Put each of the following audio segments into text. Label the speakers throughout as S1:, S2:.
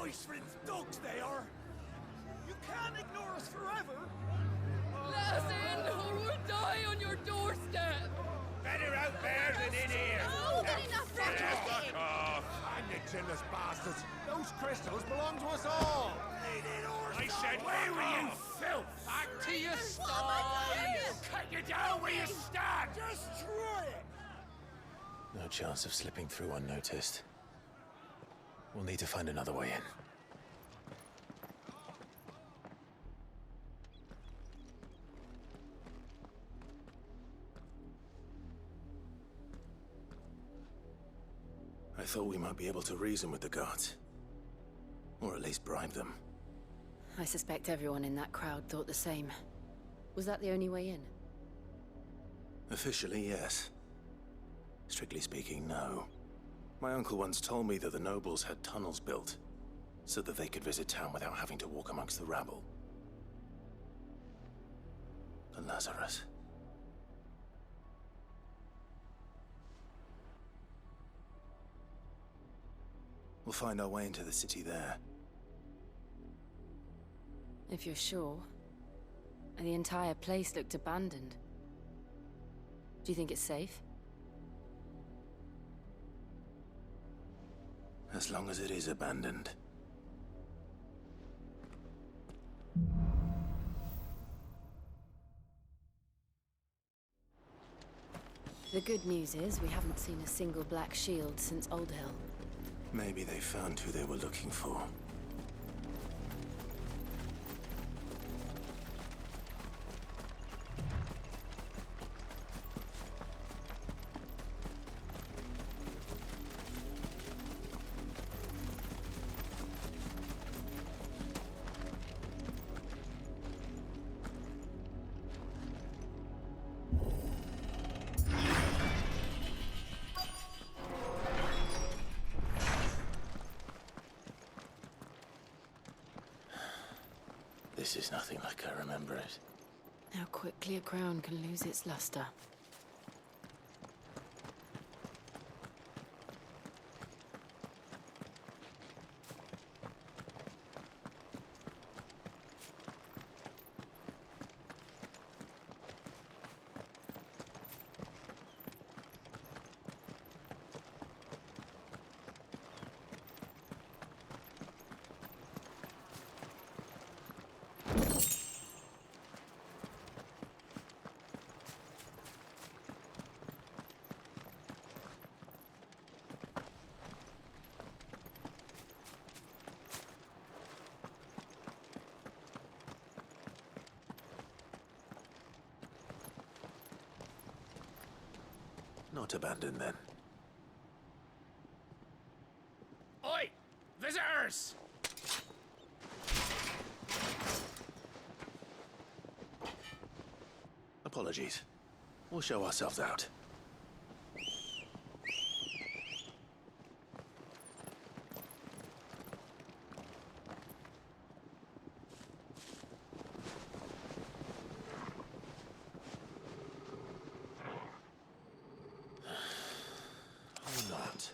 S1: Iceland's dogs, they are! You can't ignore us forever!
S2: Let us in, or we'll die on your doorstep!
S3: Better out there than in here!
S4: Oh, good enough for
S3: Fuck off!
S1: I'm the chinless bastards! Those crystals belong to us all!
S3: I said, where were you, filth? Back to your stall! Cut you down where you stand!
S1: Just try it!
S5: No chance of slipping through unnoticed. We'll need to find another way in. I thought we might be able to reason with the guards. Or at least bribe them.
S6: I suspect everyone in that crowd thought the same. Was that the only way in?
S5: Officially, yes. Strictly speaking, no. My uncle once told me that the nobles had tunnels built, so that they could visit town without having to walk amongst the rabble. And Lazarus. We'll find our way into the city there.
S6: If you're sure. The entire place looked abandoned. Do you think it's safe?
S5: As long as it is abandoned.
S6: The good news is we haven't seen a single black shield since Old Hill.
S5: Maybe they found who they were looking for. This is nothing like I remember it.
S6: How quickly a crown can lose its luster. Not abandoned, then.
S3: Oi! Visitors!
S5: Apologies. We'll show ourselves out. Or not.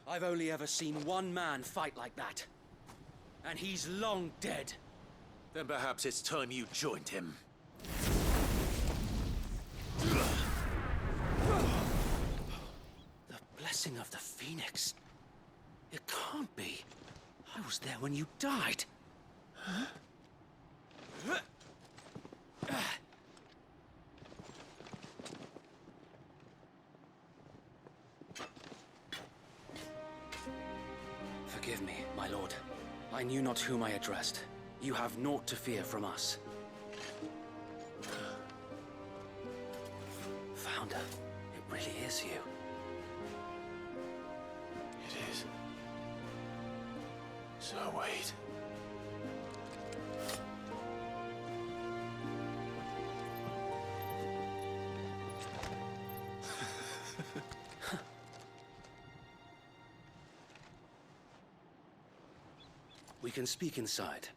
S7: I've only ever seen one man fight like that. And he's long dead.
S5: Then perhaps it's time you joined him.
S7: The blessing of the Phoenix. It can't be. I was there when you died. Huh? Forgive me, my lord. I knew not whom I addressed. You have naught to fear from us. Founder, it really is you.
S5: It is. So wait.
S7: We can speak inside.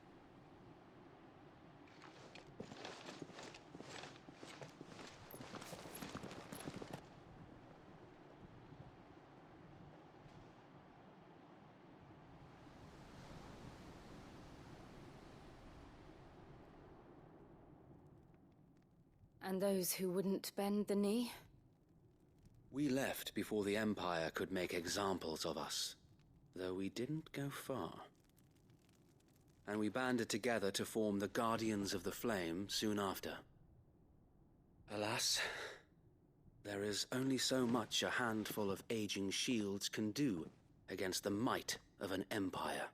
S6: And those who wouldn't bend the knee?
S7: We left before the Empire could make examples of us, though we didn't go far. And we banded together to form the Guardians of the Flame soon after. Alas, there is only so much a handful of aging shields can do against the might of an empire.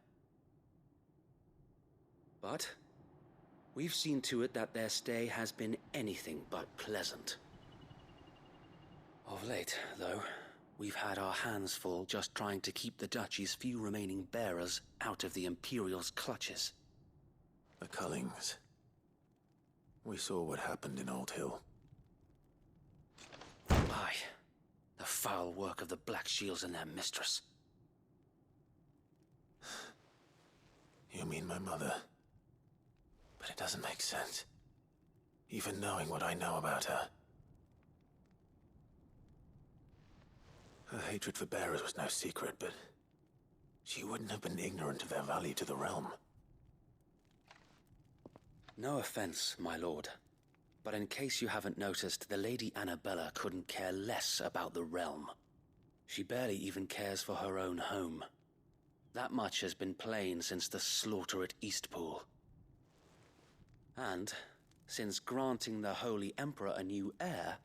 S7: But we've seen to it that their stay has been anything but pleasant. Of late, though, we've had our hands full just trying to keep the Duchy's few remaining bearers out of the Imperial's clutches.
S5: The Cullings. We saw what happened in Old Hill.
S7: Aye, the foul work of the Black Shields and their mistress.
S5: You mean my mother? But it doesn't make sense. Even knowing what I know about her. Her hatred for bearers was no secret, but she wouldn't have been ignorant of their value to the realm.
S7: No offense, my lord, but in case you haven't noticed, the Lady Annabella couldn't care less about the realm. She barely even cares for her own home. That much has been plain since the slaughter at Eastpool. And, since granting the Holy Emperor a new heir,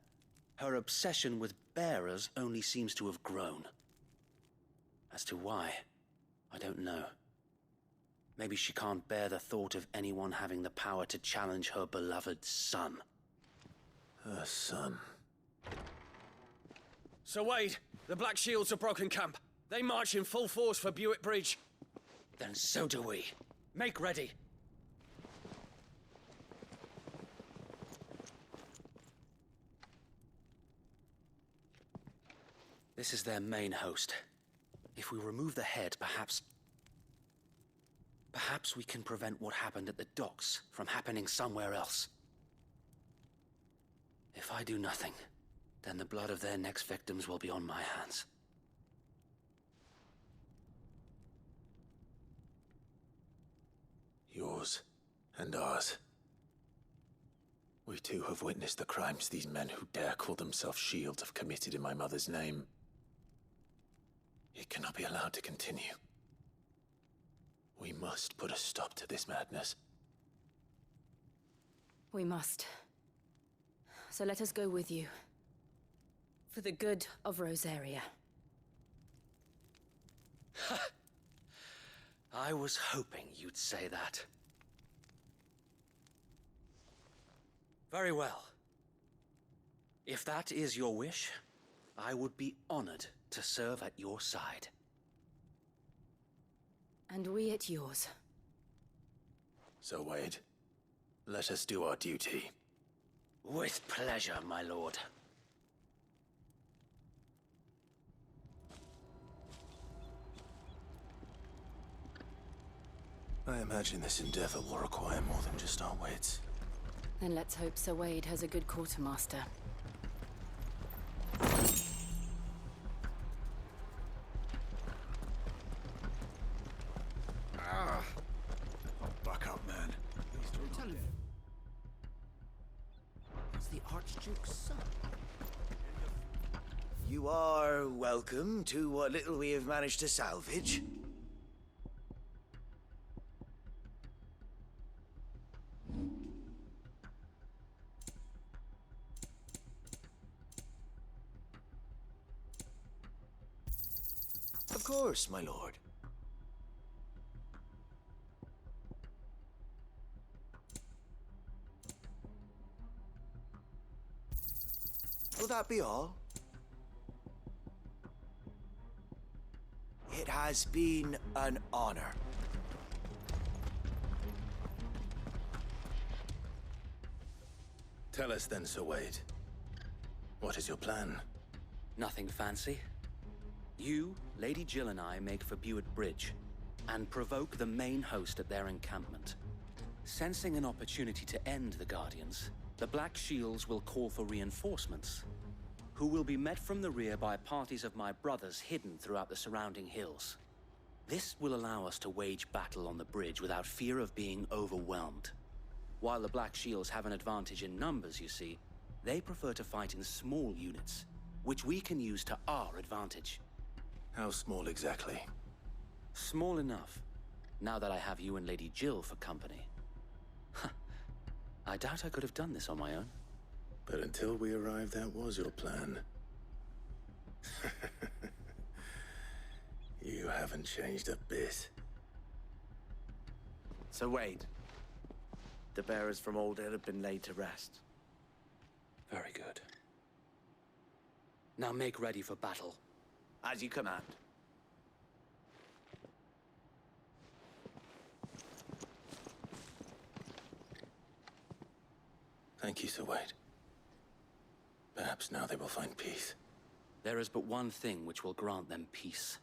S7: her obsession with bearers only seems to have grown. As to why, I don't know. Maybe she can't bear the thought of anyone having the power to challenge her beloved son.
S5: Her son.
S1: Sir Wade, the Black Shields have broken camp. They march in full force for Buick Bridge.
S7: Then so do we. Make ready. This is their main host. If we remove the head, perhaps we can prevent what happened at the docks from happening somewhere else. If I do nothing, then the blood of their next victims will be on my hands.
S5: Yours and ours. We too have witnessed the crimes these men who dare call themselves shields have committed in my mother's name. It cannot be allowed to continue. We must put a stop to this madness.
S6: We must. So let us go with you. For the good of Rosaria.
S7: I was hoping you'd say that. Very well. If that is your wish, I would be honored to serve at your side.
S6: And we at yours.
S5: So, Wade, let us do our duty.
S7: With pleasure, my lord.
S5: I imagine this endeavor will require more than just our wits.
S6: Then let's hope Sir Wade has a good quartermaster.
S1: Buck up, man. Please don't tell him. It's the Archduke's son.
S4: You are welcome to what little we have managed to salvage. course, my lord. Will that be all? It has been an honor.
S5: Tell us then, Sir Wade. What is your plan?
S7: Nothing fancy. You, Lady Jill and I make for Buett Bridge and provoke the main host at their encampment. Sensing an opportunity to end the Guardians, the Black Shields will call for reinforcements, who will be met from the rear by parties of my brothers hidden throughout the surrounding hills. This will allow us to wage battle on the bridge without fear of being overwhelmed. While the Black Shields have an advantage in numbers, you see, they prefer to fight in small units, which we can use to our advantage.
S5: How small exactly?
S7: Small enough, now that I have you and Lady Jill for company. I doubt I could have done this on my own.
S5: But until we arrived, that was your plan. You haven't changed a bit.
S8: Sir Wade, the bearers from Oldale have been laid to rest.
S7: Very good. Now make ready for battle.
S8: As you command.
S5: Thank you, Sir Wade. Perhaps now they will find peace.
S7: There is but one thing which will grant them peace.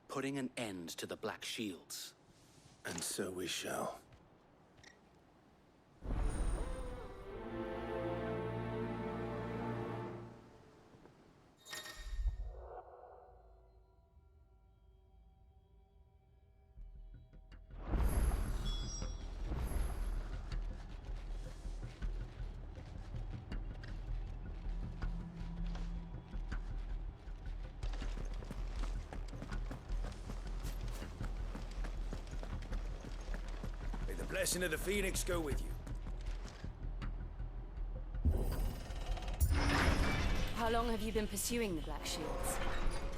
S7: Putting an end to the Black Shields.
S5: And so we shall.
S4: May the blessing of the Phoenix go with you.
S6: How long have you been pursuing the Black Shields?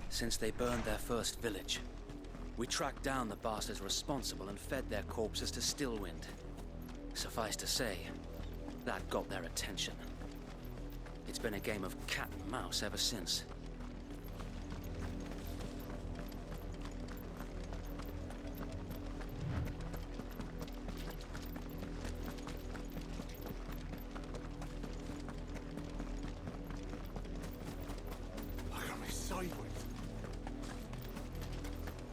S7: Since they burned their first village, we tracked down the bastards responsible and fed their corpses to Stillwind. Suffice to say, that got their attention. It's been a game of cat and mouse ever since.
S3: Look at me sideways.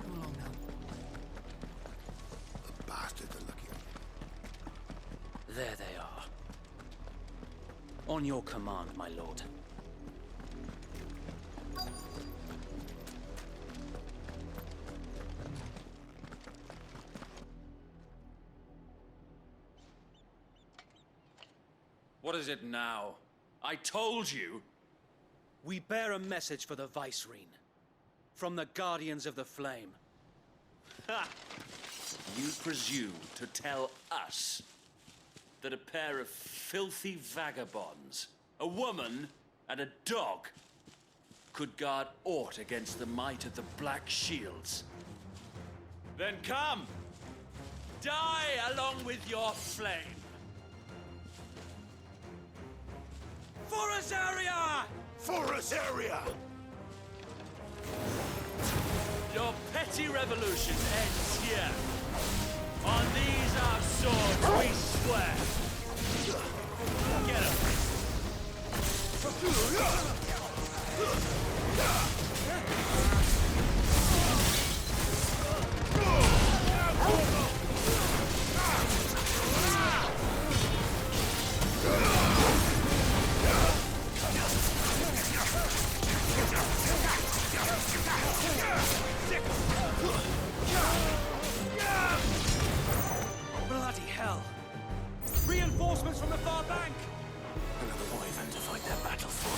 S2: Come along now.
S3: The bastards are looking at me.
S7: There they are. On your command, my lord.
S9: What is it now? I told you!
S7: We bear a message for the Vicereine. From the Guardians of the Flame.
S9: Ha! You presume to tell us that a pair of filthy vagabonds, a woman and a dog, could guard aught against the might of the Black Shields? Then come! Die along with your flame! For Azaria!
S3: For Azaria!
S9: Your petty revolution ends here. On these our swords we swear. Get him.
S8: Bloody hell! Reinforcements from the far bank!
S5: Another wyvern to fight their battle for.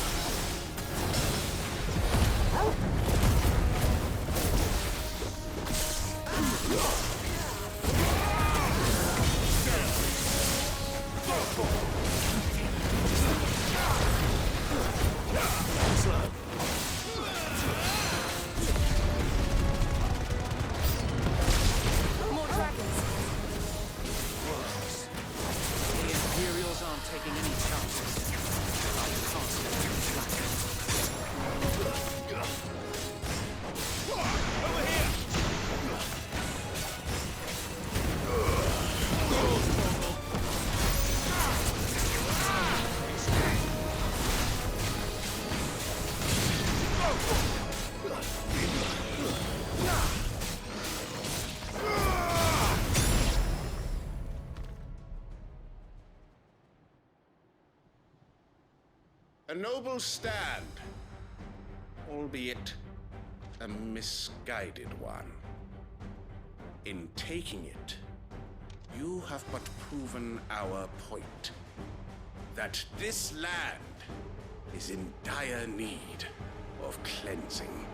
S3: A noble stand, albeit a misguided one. In taking it, you have but proven our point. That this land is in dire need of cleansing.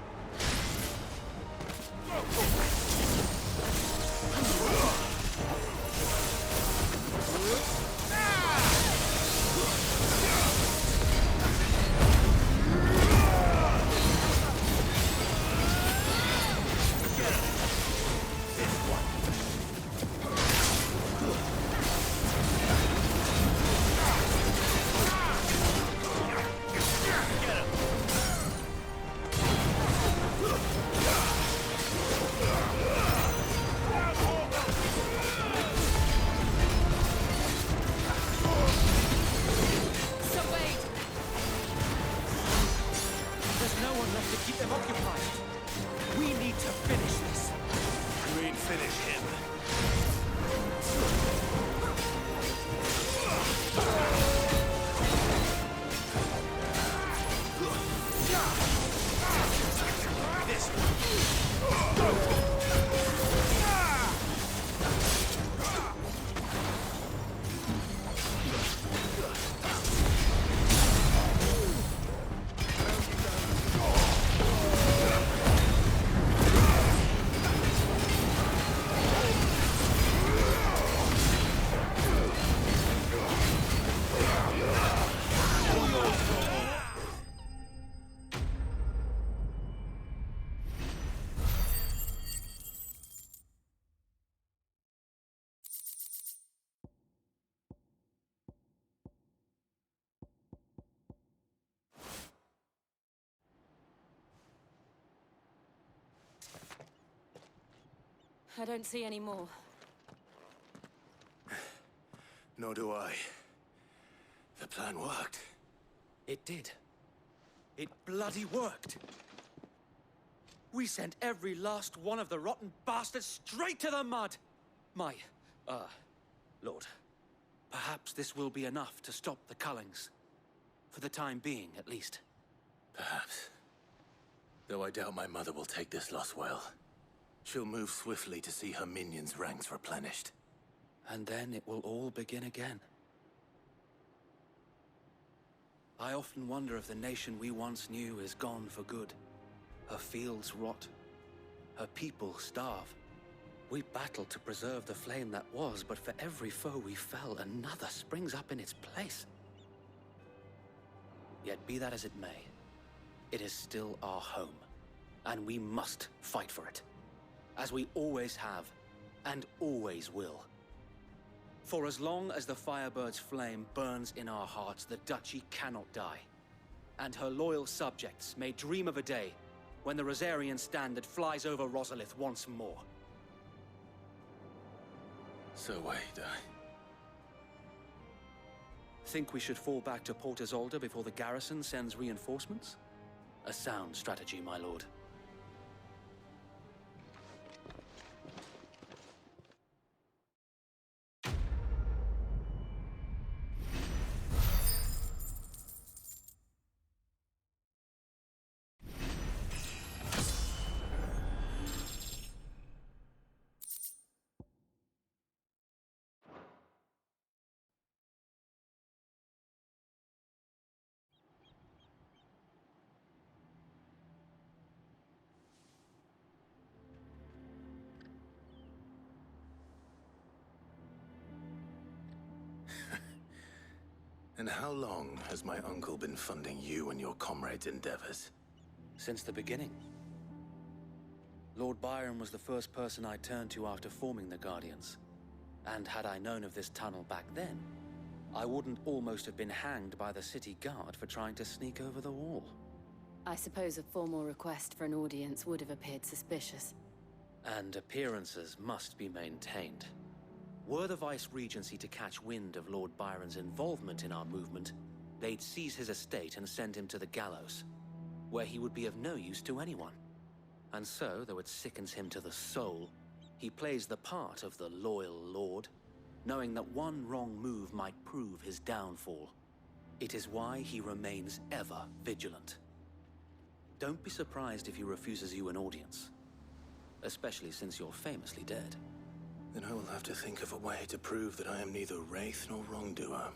S6: I don't see any more.
S5: Nor do I. The plan worked.
S7: It did. It bloody worked. We sent every last one of the rotten bastards straight to the mud! Lord, perhaps this will be enough to stop the Cullings. For the time being, at least.
S5: Perhaps. Though I doubt my mother will take this loss well. She'll move swiftly to see her minions' ranks replenished.
S7: And then it will all begin again. I often wonder if the nation we once knew is gone for good. Her fields rot. Her people starve. We battled to preserve the flame that was, but for every foe we fell, another springs up in its place. Yet be that as it may, it is still our home, and we must fight for it. As we always have, and always will. For as long as the Firebird's flame burns in our hearts, the Duchy cannot die. And her loyal subjects may dream of a day when the Rosarian standard flies over Rosalith once more.
S5: So wait,
S7: Think we should fall back to Port Isolde before the garrison sends reinforcements? A sound strategy, my lord.
S5: And how long has my uncle been funding you and your comrades' endeavors?
S7: Since the beginning. Lord Byron was the first person I turned to after forming the Guardians. And had I known of this tunnel back then, I wouldn't almost have been hanged by the city guard for trying to sneak over the wall.
S6: I suppose a formal request for an audience would have appeared suspicious.
S7: And appearances must be maintained. Were the Vice-Regency to catch wind of Lord Byron's involvement in our movement, they'd seize his estate and send him to the gallows, where he would be of no use to anyone. And so, though it sickens him to the soul, he plays the part of the loyal lord, knowing that one wrong move might prove his downfall. It is why he remains ever vigilant. Don't be surprised if he refuses you an audience, especially since you're famously dead.
S5: Then I will have to think of a way to prove that I am neither wraith nor wrongdoer.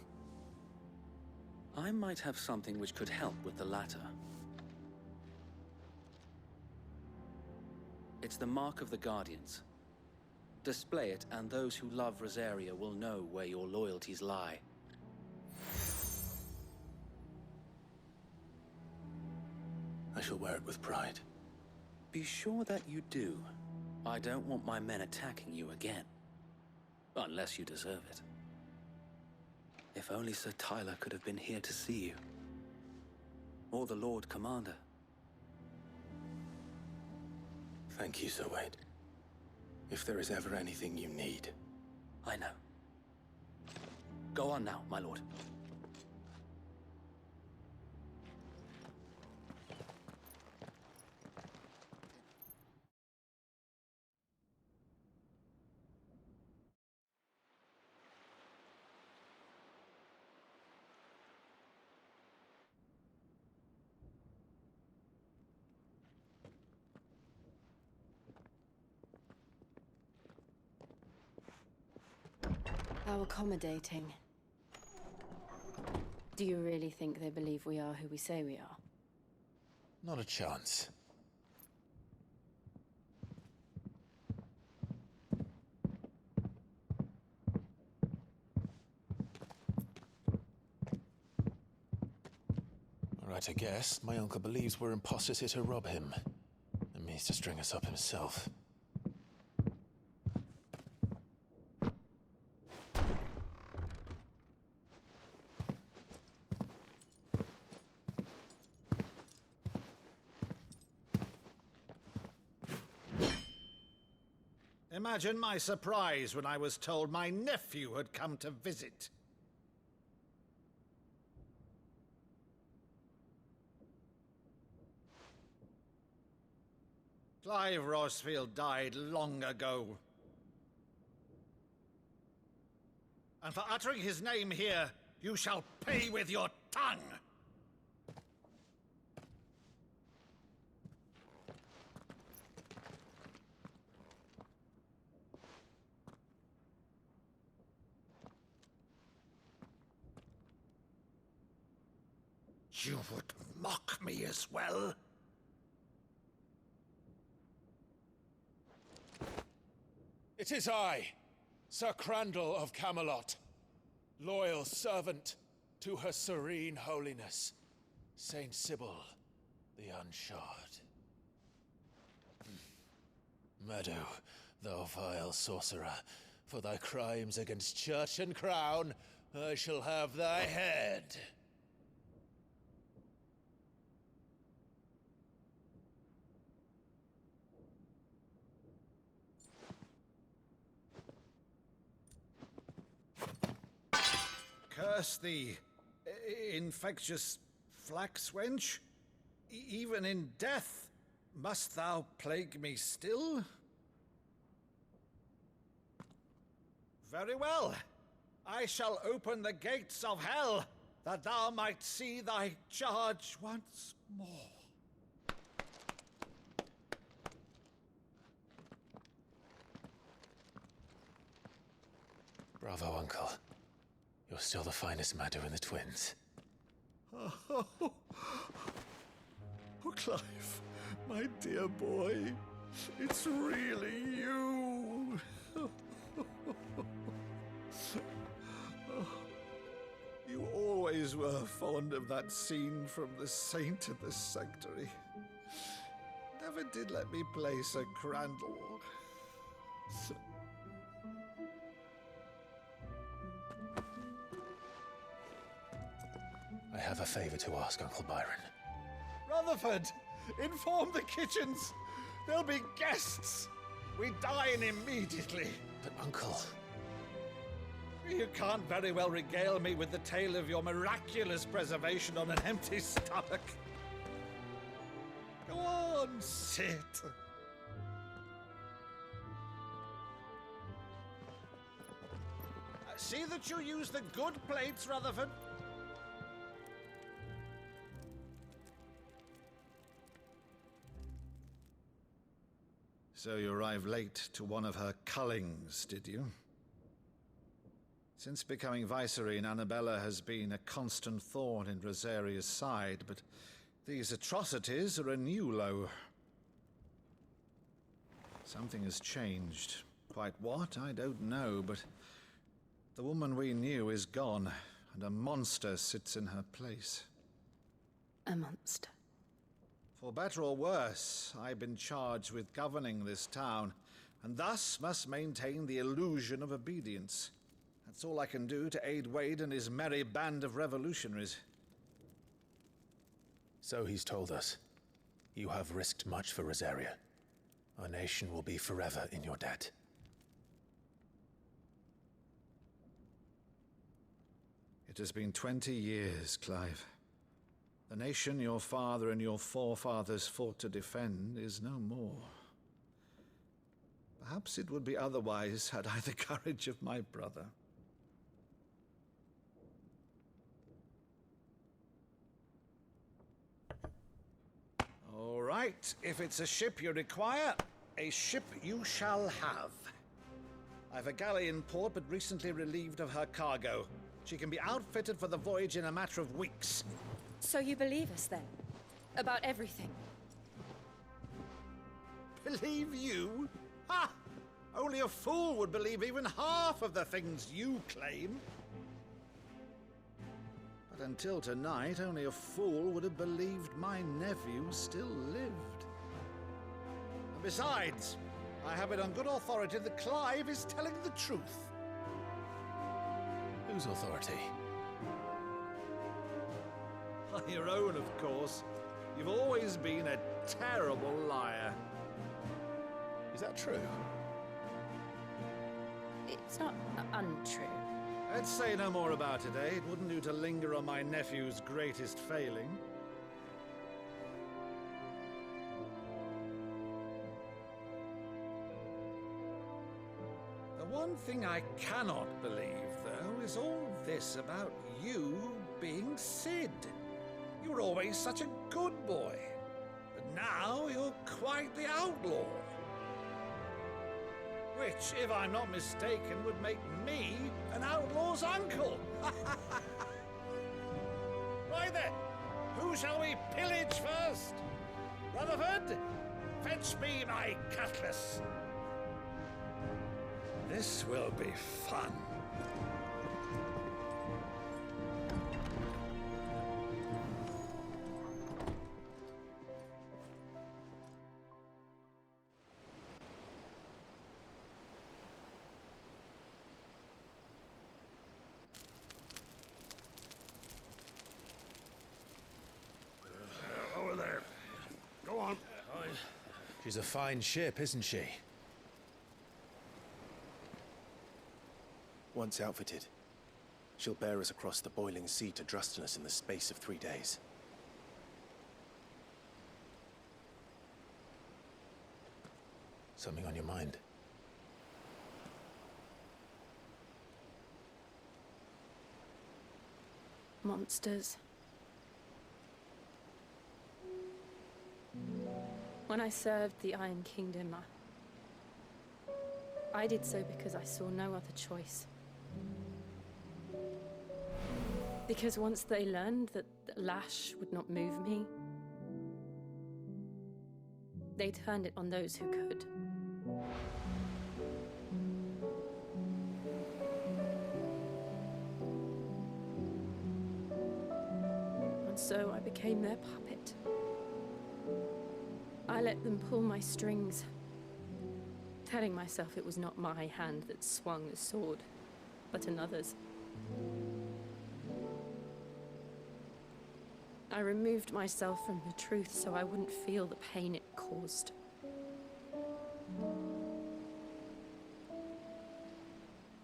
S7: I might have something which could help with the latter. It's the mark of the Guardians. Display it, and those who love Rosaria will know where your loyalties lie.
S5: I shall wear it with pride.
S7: Be sure that you do. I don't want my men attacking you again. Unless you deserve it. If only Sir Tyler could have been here to see you. Or the Lord Commander.
S5: Thank you, Sir Wade. If there is ever anything you need.
S7: I know. Go on now, my lord.
S6: How accommodating. Do you really think they believe we are who we say we are?
S10: Not a chance. Right, I guess. My uncle believes we're imposters here to rob him. And means to string us up himself.
S1: Imagine my surprise when I was told my nephew had come to visit. Clive Rosfield died long ago. And for uttering his name here, you shall pay with your tongue! You would mock me as well?
S10: It is I, Sir Crandall of Camelot, loyal servant to Her Serene Holiness, Saint Sybil the Unshod. Meadow, thou vile sorcerer, for thy crimes against church and crown, I shall have thy head.
S1: Curse thee, infectious flax wench. Even in death, must thou plague me still? Very well. I shall open the gates of hell, that thou might see thy charge once more.
S10: Bravo, Uncle. You're still the finest Meadow in the twins.
S1: Oh, Clive, my dear boy, it's really you. You always were fond of that scene from The Saint in the Sanctuary. Never did let me play Sir Crandall.
S10: I have a favor to ask, Uncle Byron.
S1: Rutherford, inform the kitchens. There'll be guests. We dine immediately.
S10: But, Uncle...
S1: You can't very well regale me with the tale of your miraculous preservation on an empty stomach. Go on, sit. See that you use the good plates, Rutherford. So you arrived late to one of her cullings, did you? Since becoming Vicereine, Annabella has been a constant thorn in Rosaria's side, but these atrocities are a new low. Something has changed. Quite what, I don't know, but the woman we knew is gone, and a monster sits in her place.
S6: A monster.
S1: For better or worse, I've been charged with governing this town, and thus must maintain the illusion of obedience. That's all I can do to aid Wade and his merry band of revolutionaries.
S10: So he's told us. You have risked much for Rosaria. Our nation will be forever in your debt.
S1: It has been 20 years, Clive. The nation your father and your forefathers fought to defend is no more. Perhaps it would be otherwise had I the courage of my brother. All right, if it's a ship you require, a ship you shall have. I've a galley in port, but recently relieved of her cargo. She can be outfitted for the voyage in a matter of weeks.
S6: So you believe us then? About everything?
S1: Believe you? Ha! Only a fool would believe even half of the things you claim. But until tonight, only a fool would have believed my nephew still lived. And besides, I have it on good authority that Clive is telling the truth.
S10: Whose authority?
S1: Your own, of course. You've always been a terrible liar.
S10: Is that true?
S6: It's not untrue.
S1: Let's say no more about it, eh? It wouldn't do to linger on my nephew's greatest failing. The one thing I cannot believe, though, is all this about you being Sid. You were always such a good boy, but now you're quite the outlaw. Which, if I'm not mistaken, would make me an outlaw's uncle. Right then, who shall we pillage first? Rutherford, fetch me my cutlass. This will be fun.
S3: Over there. Go on.
S10: She's a fine ship, isn't she?
S5: Once outfitted, she'll bear us across the boiling sea to Drustinus in the space of 3 days.
S10: Something on your mind?
S6: Monsters. When I served the Iron Kingdom, I did so because I saw no other choice. Because once they learned that the lash would not move me, they turned it on those who could. And so I became their puppet. I let them pull my strings, telling myself it was not my hand that swung the sword, but another's. I removed myself from the truth so I wouldn't feel the pain it caused.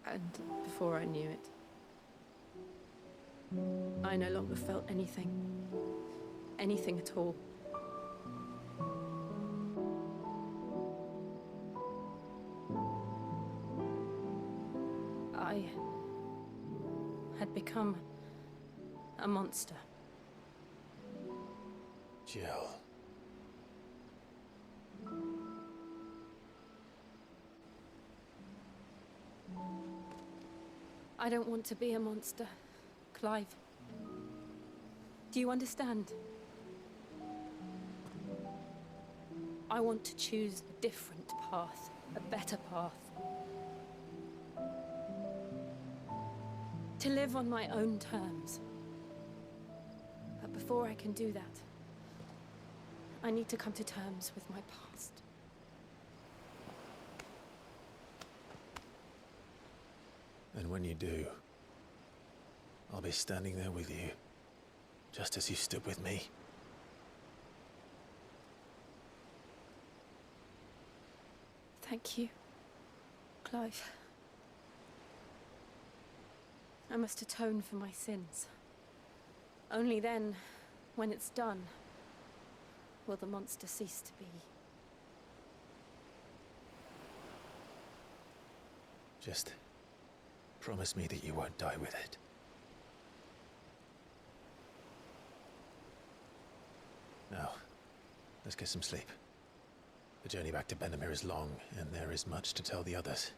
S6: And before I knew it, I no longer felt anything. Anything at all. I had become a monster.
S10: Jill.
S6: I don't want to be a monster, Clive. Do you understand? I want to choose a different path, a better path. To live on my own terms. But before I can do that, I need to come to terms with my past.
S5: And when you do, I'll be standing there with you, just as you stood with me.
S6: Thank you, Clive. I must atone for my sins. Only then, when it's done, will the monster cease to be.
S5: Just promise me that you won't die with it. Now, let's get some sleep. The journey back to Benamir is long, and there is much to tell the others.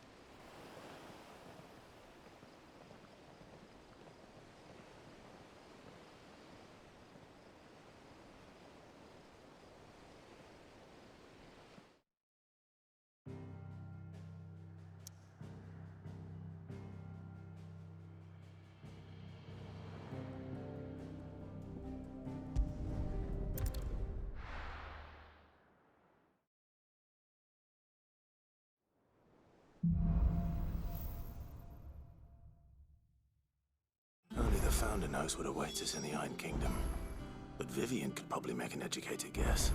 S5: Only the Founder knows what awaits us in the Iron Kingdom. But Vivian could probably make an educated guess.